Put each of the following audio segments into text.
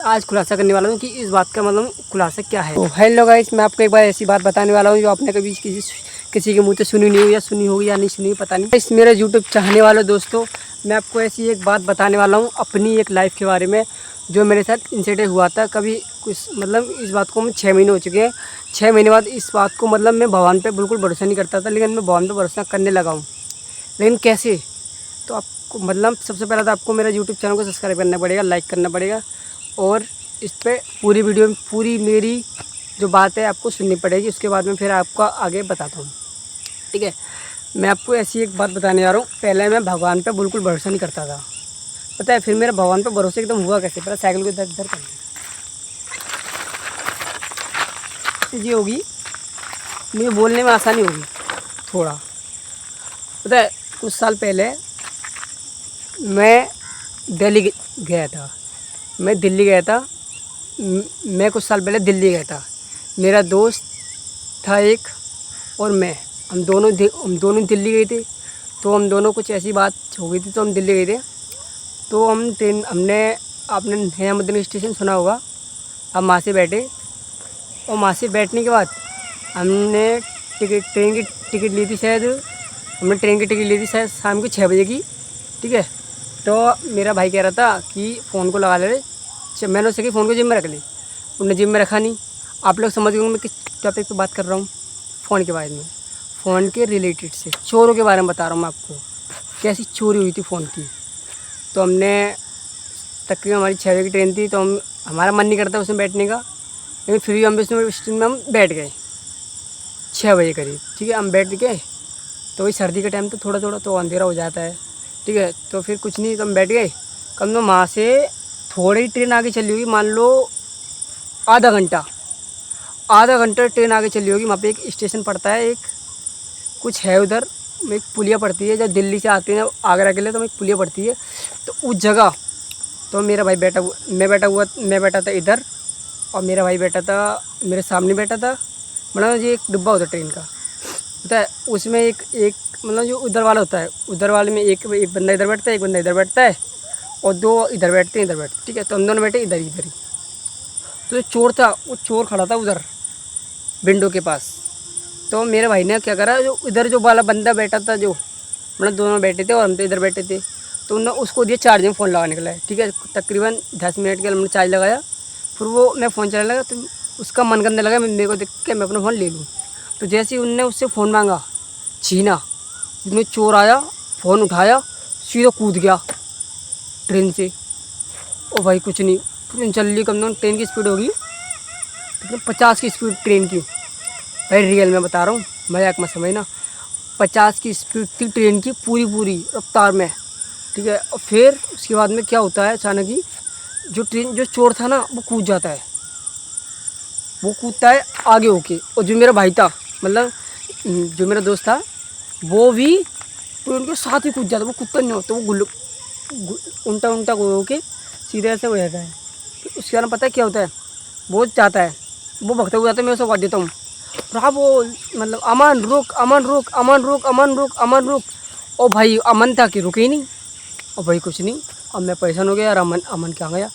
आज खुलासा करने वाला हूँ कि इस बात का मतलब खुलासा क्या है। तो हेलो गाइस, मैं आपको एक बार ऐसी बात बताने वाला हूँ जो आपने कभी किसी के मुंह से सुनी नहीं हो, या सुनी होगी या नहीं सुनी, पता नहीं। इस मेरे यूट्यूब चाहने वालों दोस्तों, मैं आपको ऐसी एक बात बताने वाला हूँ अपनी एक लाइफ के बारे में, जो मेरे साथ इंसिडेंट हुआ था। कभी कुछ मतलब इस बात को 6 महीने हो चुके हैं। 6 महीने बाद इस बात को मतलब मैं भगवान पर बिल्कुल भरोसा नहीं करता था, लेकिन मैं भगवान पर भरोसा करने लगा हूँ। लेकिन कैसे? तो आपको मतलब सबसे पहले तो आपको मेरा यूट्यूब चैनल को सब्सक्राइब करना पड़ेगा, लाइक करना पड़ेगा, और इस पर पूरी वीडियो में पूरी मेरी जो बात है आपको सुननी पड़ेगी। उसके बाद में फिर आपको आगे बताता हूँ, ठीक है। मैं आपको ऐसी एक बात बताने जा रहा हूँ। पहले मैं भगवान पे बिल्कुल भरोसा नहीं करता था, पता है। फिर मेरा भगवान पे भरोसा एकदम हुआ कैसे? पहले साइकिल को इधर इधर कर जी होगी, मुझे बोलने में आसानी होगी थोड़ा। पता है, कुछ साल पहले मैं दिल्ली गया था। मैं दिल्ली गया था। मैं कुछ साल पहले दिल्ली गया था। मेरा दोस्त था एक, और मैं, हम दोनों दिल्ली गए थे। तो हम दोनों कुछ ऐसी बात हो गई थी, तो हम दिल्ली गए थे। तो हम ट्रेन हमने आपने निजामुद्दीन स्टेशन सुना होगा, अब वहाँ से बैठे, और वहाँ से बैठने के बाद हमने ट्रेन की टिकट ली थी शायद। हमने ट्रेन की टिकट ली थी शायद शाम को 6 बजे की, ठीक है। तो मेरा भाई कह रहा था कि फ़ोन को लगा ले। मैंने उससे कि फ़ोन को जिम में रख ली। उन्होंने जिम में रखा नहीं। आप लोग समझ गए मैं किस टॉपिक पे बात कर रहा हूँ। फ़ोन के बारे में, फ़ोन के रिलेटेड से, चोरों के बारे में बता रहा हूँ मैं आपको, कैसी चोरी हुई थी फ़ोन की। तो हमने तकरीबन हमारी 6 बजे की ट्रेन थी, तो हमारा मन नहीं करता उसमें बैठने का, लेकिन फिर भी हम उसमें हम बैठ गए 6 बजे करीब, ठीक है। हम बैठ गए, तो वही सर्दी का टाइम तो थोड़ा थोड़ा तो अंधेरा हो जाता है, ठीक है। तो फिर कुछ नहीं, तो हम बैठ गए। कम तो वहाँ से थोड़ी ट्रेन आगे चली होगी, मान लो आधा घंटा ट्रेन आगे चली होगी। वहाँ पे एक स्टेशन पड़ता है, एक कुछ है उधर, एक पुलिया पड़ती है। जब दिल्ली से आते हैं आगरा के लिए, तो एक पुलिया पड़ती है। तो उस जगह तो मेरा भाई मैं बैठा था इधर, और मेरा भाई बैठा था मेरे सामने बैठा था। मतलब ये एक डिब्बा होता है ट्रेन का, पता है। उसमें एक मतलब जो उधर वाला होता है, उधर वाले में एक बंदा इधर बैठता है, एक बंदा इधर बैठता है, और 2 इधर बैठते हैं, इधर बैठते, ठीक है। तो हम दोनों बैठे इधर ही। तो जो चोर था, वो चोर खड़ा था उधर विंडो के पास। तो मेरे भाई ने क्या करा, जो इधर जो वाला बंदा बैठा था, जो मतलब दोनों बैठे थे और हम तो इधर बैठे थे, तो उन्होंने उसको दिया चार्ज में फ़ोन लगाने के लिए, ठीक है। तकरीबन 10 मिनट के लिए हमने चार्ज लगाया। फिर वो मैं फ़ोन चलाने लगा, तो उसका मन करने लगा मेरे को देख के मैं अपना फ़ोन ले लूँ। तो जैसे ही उनने उससे फ़ोन मांगा, छीना, जिसमें चोर आया, फ़ोन उठाया, सीधा कूद गया ट्रेन से। ओ भाई कुछ नहीं, ट्रेन चल रही, कम से कम ट्रेन की स्पीड होगी तो 50 की स्पीड ट्रेन की, भाई रियल में बता रहा हूँ, मजाक मत समझना। 50 की स्पीड थी ट्रेन की, पूरी रफ्तार में, ठीक है। और फिर उसके बाद में क्या होता है, अचानक ही जो चोर था ना, वो कूद जाता है, वो कूदता है आगे होके। और जो मेरा भाई था, मतलब जो मेरा दोस्त था, वो भी ट्रेन के साथ ही कूद जाता है। वो कूदता नहीं होता, वो उल्टा होके सीधे ऐसे हो जाता है। फिर उसके बाद पता है क्या होता है, वो जाता है, वो भगता हुआ जाता है। मैं उसे आवाज़ देता हूँ, ब्रावो, मतलब अमन रुक, अमन रुक, अमन रुक, अमन रुक, अमन रुक। और भाई अमन था कि रुके ही नहीं। और भाई कुछ नहीं, अब मैं परेशान हो गया यार, अमन अमन क्या गया।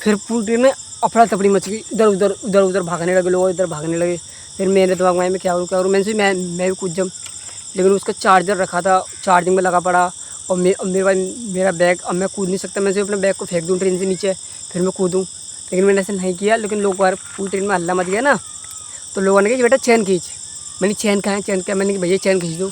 फिर पूरी ट्रेन में अफरा तफड़ी मच गई, इधर उधर भागने लगे लोग, इधर भागने लगे। फिर मेरे दिमाग में क्या करूँ मैं भी कूद जाऊँ, लेकिन उसका चार्जर रखा था, चार्जिंग में लगा पड़ा। और मेरे पास मेरा बैग, अब मैं कूद नहीं सकता, मैं अपने बैग को फेंक दूँ ट्रेन से नीचे, फिर मैं कूदूँ। लेकिन मैंने ऐसा नहीं किया। लेकिन लोग बार पूरी ट्रेन में हल्ला मच गया ना, तो लोगों ने कहा बेटा चैन खींच। मैंने चैन कहाँ है, चैन क्या? मैंने कहा भैया चैन खींच दो,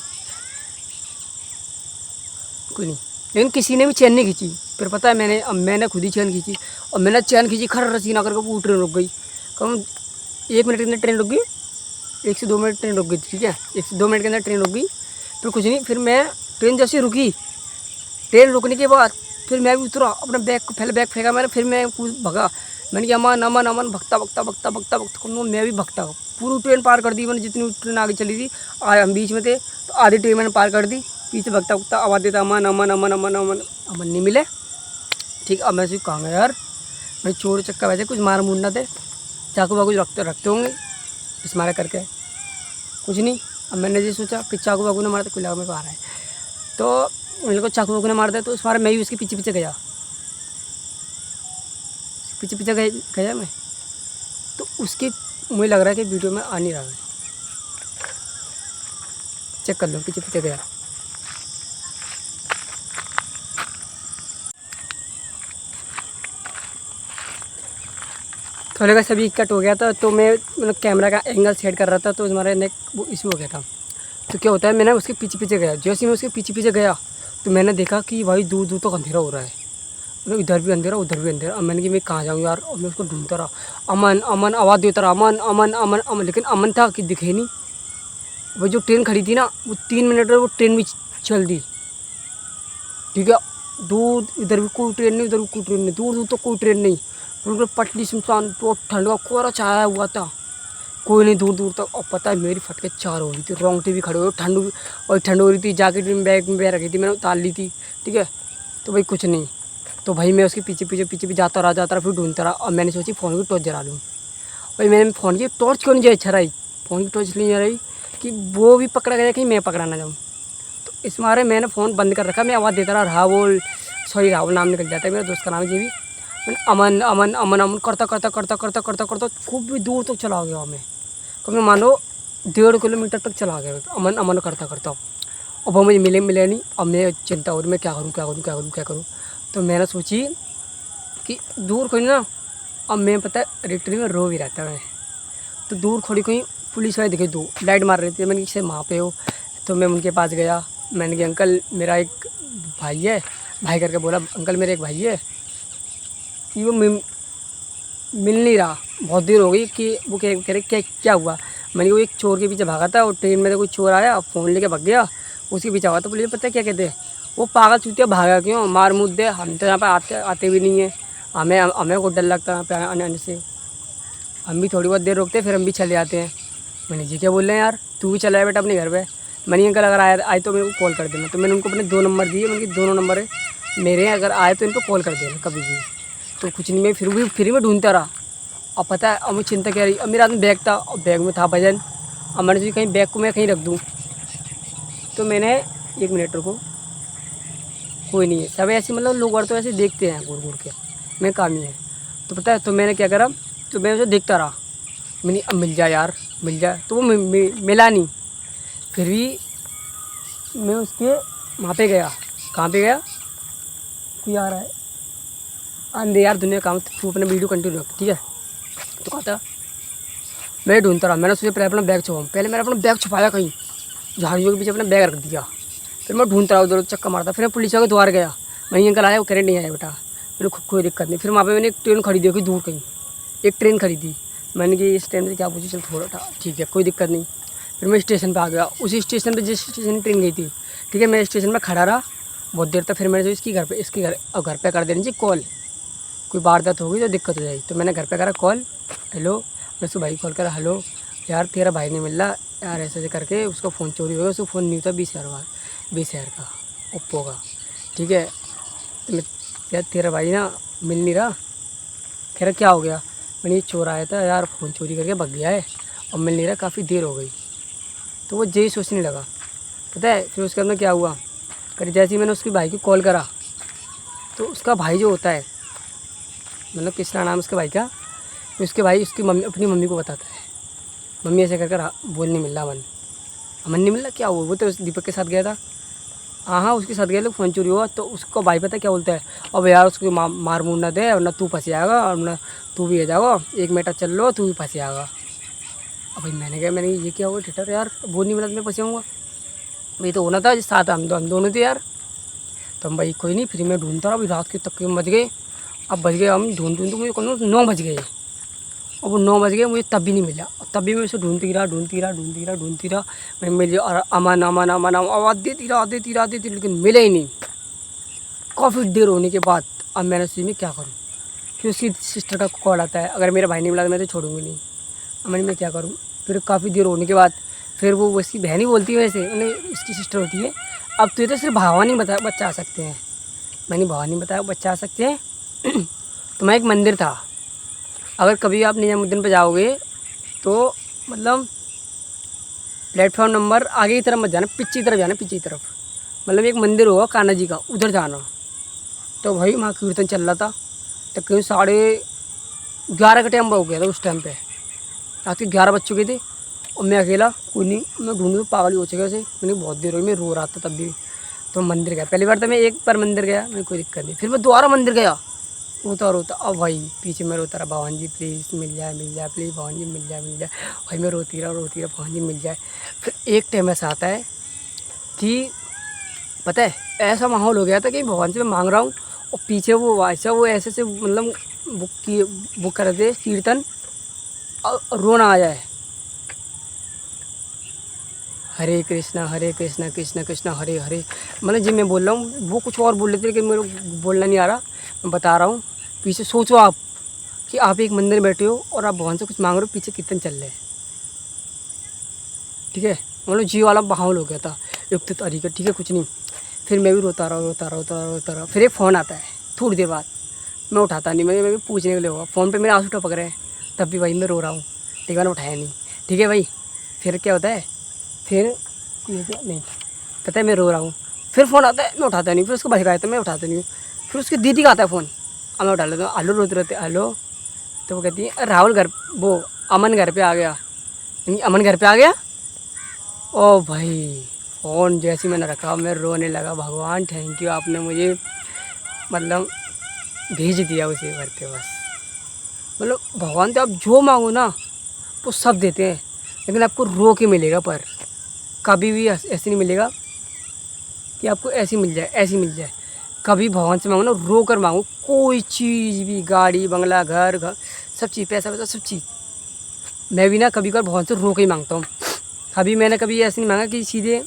कोई नहीं। लेकिन किसी ने भी चैन नहीं खींची। फिर पता है मैंने खुद ही चैन खींची, और मैंने चैन खींची, खर रसीना करके पूरी ट्रेन रुक गई। कम 1 मिनट के अंदर ट्रेन रुक गई, 1 से 2 मिनट ट्रेन रुक गई, ठीक है। 1 से 2 मिनट के अंदर ट्रेन रुक गई। फिर कुछ नहीं, फिर मैं ट्रेन जैसे रुकी, ट्रेन रुकने के बाद फिर मैं भी उतरा, अपना बैग को पहले बैग फेंका मैंने, फिर मैं कूद भगा। मैंने कहा अमन अमन अमन, भगता मैं भी भगता पूरी ट्रेन पार कर दी मैंने, जितनी ट्रेन आगे चली थी। हम बीच में थे, तो आधी ट्रेन मैंने पार कर दी। पीछे भगता आवाज़ देता अमन अमन अमन अमन अमन। अमन नहीं मिले, ठीक। अब मैं कहाँ गया यार, भाई चोर चक्का वैसे कुछ मार मूर ना थे, चाकू वाकू रखते होंगे इस मारा करके, कुछ नहीं। अब मैंने ये सोचा कि चाकू वाकू ने मारा, तो कोई लगा मेरे को आ रहा है, तो मेरे को चाकू वाकू ने मार दिया। तो उस मारे मैं भी उसके पीछे पीछे गया, पीछे पीछे गया मैं, तो उसकी मुझे लग रहा है कि वीडियो में आ नहीं रहा है। चेक कर लो, पीछे पीछे गया। थोड़े का सभी कट हो गया था, तो मैं मतलब कैमरा का एंगल सेट कर रहा था, तो हमारे नेक वो इशू हो गया था। तो क्या होता है, मैंने उसके पीछे पीछे गया। जैसे मैं उसके पीछे पीछे गया तो मैंने देखा कि भाई दूर दूर तक अंधेरा हो रहा है, मतलब इधर भी अंधेरा उधर भी अंधेरा। अब मैंने कि मैं कहाँ जाऊँ यार, और मैं उसको ढूंढता रहा, अमन अमन आवाज़ देता रहा, अमन अमन अमन अमन, लेकिन अमन था कि दिखे नहीं। वो जो ट्रेन खड़ी थी ना, वो 3 मिनट में वो ट्रेन भी चल दी, ठीक है। दूर इधर भी कोई ट्रेन नहीं, उधर भी कोई ट्रेन नहीं, दूर दूर तो कोई ट्रेन नहीं, बिल्कुल पटली सुनसान, तो ठंड का कोहरा छाया हुआ था, कोई नहीं दूर दूर तक। और पता है मेरी फटके 4 हो रही थी, रोंगटे भी खड़े हुए, ठंड भी, और ठंड हो रही थी। जैकेट भी बैग में रखी थी, मैंने उतार ली थी, ठीक है। तो भाई कुछ नहीं, तो भाई मैं उसके पीछे पीछे पीछे भी जाता रहा, फिर ढूंढता रहा। और मैंने सोची फ़ोन की टॉर्च जला लूँ। भाई मैंने फ़ोन की टॉर्च क्यों नहीं अच्छा रही, फ़ोन की टॉर्च इसलिए नहीं रही कि वो भी पकड़ा गया, कहीं मैं पकड़ा ना जाऊँ। तो इस मारे मैंने फ़ोन बंद कर रखा, मैं आवाज़ देता रहा, राहुल, सॉरी राहुल नाम निकल जाता है, मेरा दोस्त का नाम है ये भी। मैंने अमन अमन अमन अमन करता करता करता करता करता करता खूब भी दूर तक चला गया। मैं कभी मानो 1.5 किलोमीटर तक चला गया, अमन अमन करता करता। अब वो मुझे मिले नहीं। अब मैं चिंता हो रही, मैं क्या करूँ क्या करूँ क्या करूँ क्या करूँ। तो मैंने सोची कि दूर कोई ना, अब मैं पता है रिटर्न में रो भी रहता है, तो दूर खड़ी कोई पुलिस वाले दिखे, 2 लाइट मार रहे थे। मैंने किसे वहाँ पे हो, तो मैं उनके पास गया। मैंने कहा अंकल मेरा एक भाई है, भाई करके बोला, अंकल मेरे एक भाई है कि वो मिल नहीं रहा, बहुत देर हो गई। कि वो कह रहे क्या हुआ। मैंने वो एक चोर के पीछे भागा था, और ट्रेन में से कोई चोर आया, फ़ोन लेके भाग गया, उसके पीछे हुआ। तो पुलिस पता है क्या कहते हैं, वो पागल चूतिया भागा क्यों, मार मुद दे, हम तो यहाँ पर आते भी नहीं है, हमें हमें को डर लगता है यहाँ पे आने से, हम भी थोड़ी बहुत देर रुकते हैं, फिर हम भी चले जाते हैं। मैंने जी क्या बोल रहे हैं यार, तू भी चला है बेटा अपने घर पे। मैंने अंकल अगर आए तो मेरे को कॉल कर देना। तो मैंने उनको अपने 2 नंबर दिए, उनके दोनों नंबर है मेरे हैं, अगर आए तो इनको कॉल कर देना कभी भी। तो कुछ नहीं, मैं फिर भी ढूंढता रहा। अब पता है, अब मुझे चिंता क्या रही, अब मेरे हाथ में बैग था, और बैग में था भजन। अब मैंने सोची कहीं बैग को मैं कहीं रख दूँ। तो मैंने 1 मिनट रुको, कोई नहीं है, सब ऐसे मतलब लोग और तो ऐसे देखते हैं घूर घूर के, मैं काम ही है। तो पता है, तो मैंने क्या करा, तो मैं उसे देखता रहा। मैंने अब मिल जाए यार, मिल जाए, तो वो मिला नहीं। फिर भी मैं उसके वहाँ पे गया। कहाँ पे गया, कोई आ रहा है, आंधे यार दुनिया काम, तू अपने वीडियो कंटिन्यू रख, ठीक है। तो कहा था, मैं ढूंढता रहा। मैंने सोचा पहले अपना बैग छुपाऊँ, पहले मैंने अपना बैग छुपाया कहीं झाड़ियों के पीछे, अपना बैग रख दिया। फिर मैं ढूंढता रहा, उधर चक्कर मारता। फिर मैं पुलिस के द्वार गया, मैंने अंकल आया, वो करेंट नहीं आया बेटा, मेरे को कोई दिक्कत नहीं। फिर वहाँ पे मैंने एक ट्रेन खरीदी होगी दूर कहीं, एक ट्रेन खरीदी। मैंने कि इस ट्रेन से क्या पूछी, चल थोड़ा था, ठीक है कोई दिक्कत नहीं। फिर मैं स्टेशन पर आ गया, उसी स्टेशन पर जिस स्टेशन ट्रेन गई थी, ठीक है। मैं स्टेशन में खड़ा रहा बहुत देर तक। फिर मैंने जो इसके घर पे कर देनी चाहिए कॉल, कोई वारदात होगी तो दिक्कत हो जाएगी। तो मैंने घर पे करा कॉल, हेलो, मैं उसको भाई कॉल करा, हेलो यार तेरा भाई नहीं मिल रहा यार, ऐसे ऐसे करके उसका फ़ोन चोरी हो गया। उसको फ़ोन नहीं था 20,000 का, ओप्पो का, ठीक है। तो मैं यार तेरा भाई ना मिल नहीं रहा, कह रहा क्या हो गया। मैंने ये चोर आया था यार, फ़ोन चोरी करके भाग गया है, और मिल नहीं रहा, काफ़ी देर हो गई। तो वो यही सोचने लगा, पता है। फिर उसके अंदर क्या हुआ, कर जैसे ही मैंने उसके भाई को कॉल करा, तो उसका भाई जो होता है, मतलब कृष्णा नाम उसके भाई का, तो उसके भाई उसकी मम्मी अपनी मम्मी को बताता है, मम्मी ऐसे कर बोल नहीं मिल रहा अमन नहीं मिल रहा, क्या हुआ। वो तो उस दीपक के साथ गया था, हाँ उसके साथ गए लोग, फ़ोन चोरी हुआ। तो उसका भाई पता क्या बोलता है, अब यार उसको मार मूर ना दे, वरना तू फंस जाएगा, और ना तू भी आ जाओगा, 1 मीटर चल लो तू भी फंस जाएगा। अब भाई मैंने कहा, मैंने ये क्या हुआ थिएटर यार, वो नहीं मिला तो मैं फंस जाऊँगा। भाई तो होना था साथ, हम दोनों थे यार। तो हम भाई कोई नहीं, फिर मैं ढूंढता रहा, अभी रात के तक बज गए। अब बज गए, हम ढूंढ मुझे कौन 9 बज गए। और वो 9 बज गए, मुझे तब भी नहीं मिला। और तब भी मैं उसे ढूंढती रहा। मैं मिल, और अमन अमन अमन आवाज़ देती रहा, लेकिन मिले ही नहीं। काफ़ी देर होने के बाद अब मैंने सोची मैं क्या करूँ, फिर उसकी सिस्टर का कॉल आता है, अगर मेरा भाई नहीं मिला तो मैं तो छोड़ूंगी नहीं। अब मैं क्या करूँ। फिर काफ़ी देर होने के बाद फिर वो उसकी बहन ही बोलती है, वैसे उन्हें उसकी सिस्टर होती है, अब तो ये तो सिर्फ भवानी बच्चा आ सकते हैं। मैंने भवानी बताया बच्चा आ सकते हैं। तो मैं एक मंदिर था, अगर कभी आप निजामुद्दीन पे जाओगे तो मतलब प्लेटफॉर्म नंबर आगे की तरफ मत जाना, पीछे की तरफ जाना, पीछे की तरफ, मतलब एक मंदिर होगा कान्हा जी का, उधर जाना। तो भाई वहाँ कीर्तन चल रहा था, तो कहीं 11 का टाइम हो गया था उस टाइम पे, रात के 11 बज चुके थे और मैं अकेला, कोई नहीं, मैं ढूंढूं तो पागल ही हो चुका उसे, मैंने बहुत देर हो गई, मैं रो रहा था तब भी। तो मंदिर गया, पहली बार तो मैं एक बार मंदिर गया, मेरे कोई दिक्कत नहीं, फिर मैं दोबारा मंदिर गया, रोता रोता, अब भाई पीछे मैं रोता रहा, भगवान जी प्लीज़ मिल जाए प्लीज़, भगवान जी मिल जाए। भाई मैं रोती रहा, भगवान जी मिल जाए। फिर एक टाइम ऐसा आता है कि पता है ऐसा माहौल हो गया था कि भगवान से मैं मांग रहा हूँ और पीछे वो वैसा वो ऐसे से मतलब बुक कर दे कीर्तन और रोना आ जाए, हरे कृष्णा कृष्ण कृष्ण हरे हरे। मतलब जी मैं बोल रहा हूँ, वो कुछ और बोल रहे थे लेकिन मेरे को बोलना नहीं आ रहा, मैं बता रहा हूँ। पीछे सोचो आप कि आप एक मंदिर में बैठे हो और आप भगवान से कुछ मांग रहे हो, पीछे कीर्तन चल रहे हैं, ठीक है। मतलब जी वाला माहौल हो गया था एक तो तरीका, ठीक है कुछ नहीं। फिर मैं भी रोता रहा। फिर एक फ़ोन आता है थोड़ी देर बाद, मैं उठाता नहीं, मैं पूछने के लिए होगा, फ़ोन पे मेरे आंसू टपक रहे हैं, तब भी भाई मैं रो रहा हूँ, ठीक है, मैंने उठाया नहीं, ठीक है भाई। फिर क्या होता है, फिर ये क्या नहीं पता है, मैं रो रहा हूँ, फिर फ़ोन आता है, मैं उठाता नहीं, फिर उसको भड़काया तो मैं उठाता नहीं हूँ, फिर उसकी दीदी का आता है फ़ोन, अब मैं उठा लेता हूँ, हेलो रोते रोते हेलो, तो वो कहती है राहुल घर, वो अमन घर पे आ गया, यानी अमन घर पे आ गया। ओ भाई फ़ोन जैसे ही मैंने रखा मैं रोने लगा, भगवान थैंक यू, आपने मुझे मतलब भेज दिया उसे घर पे बस। मतलब भगवान से आप जो मांगो ना वो सब देते हैं, लेकिन आपको रो के मिलेगा, पर कभी भी ऐसे नहीं मिलेगा कि आपको ऐसी मिल जाए ऐसी मिल जाए। कभी भगवान से मांगो ना, रो कर मांगो, कोई चीज़ भी, गाड़ी बंगला घर घर सब चीज़, पैसा वैसा सब चीज़। मैं भी ना कभी कभार भगवान से रो के ही मांगता हूँ, कभी मैंने कभी ऐसे नहीं मांगा कि सीधे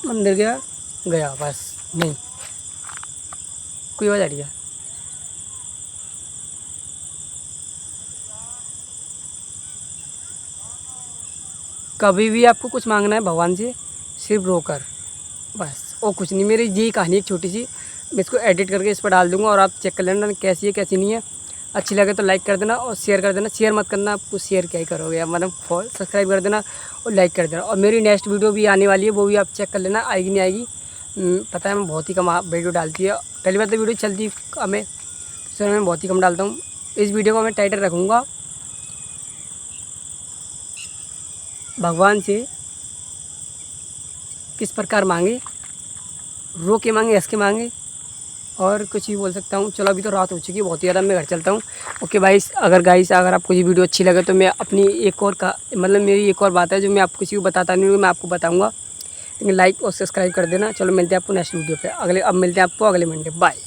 मंदिर गया गया बस, नहीं। कोई आवाज़ आ रही है? कभी भी आपको कुछ मांगना है भगवान से, सिर्फ रोकर बस, और कुछ नहीं। मेरी यही कहानी एक छोटी सी, मैं इसको एडिट करके इस पर डाल दूँगा और आप चेक कर लेना कैसी है कैसी नहीं है। अच्छी लगे तो लाइक कर देना और शेयर कर देना, शेयर मत करना, आपको शेयर क्या ही करोगे आप, मतलब सब्सक्राइब कर देना और लाइक कर देना। और मेरी नेक्स्ट वीडियो भी आने वाली है, वो भी आप चेक कर लेना, आएगी नहीं आएगी पता है, मैं बहुत ही कम वीडियो डालती है, पहली बार तो वीडियो चलती कम है, सर मैं बहुत ही कम डालता हूँ। इस वीडियो को मैं टाइटल रखूँगा, भगवान से किस प्रकार मांगे, रो के मांगे, हंस के मांगे, और कुछ ही बोल सकता हूँ। चलो अभी तो रात हो चुकी है बहुत ही ज़्यादा, मैं घर चलता हूँ। ओके गाइस, अगर आपको ये वीडियो अच्छी लगे तो मैं अपनी एक और का मतलब मेरी एक और बात है जो मैं आपको किसी को बताता नहीं हूँ, मैं आपको बताऊँगा, लेकिन लाइक और सब्सक्राइब कर देना। चलो मिलते हैं आपको नेक्स्ट वीडियो पे, अब मिलते हैं आपको अगले मंडे, बाय।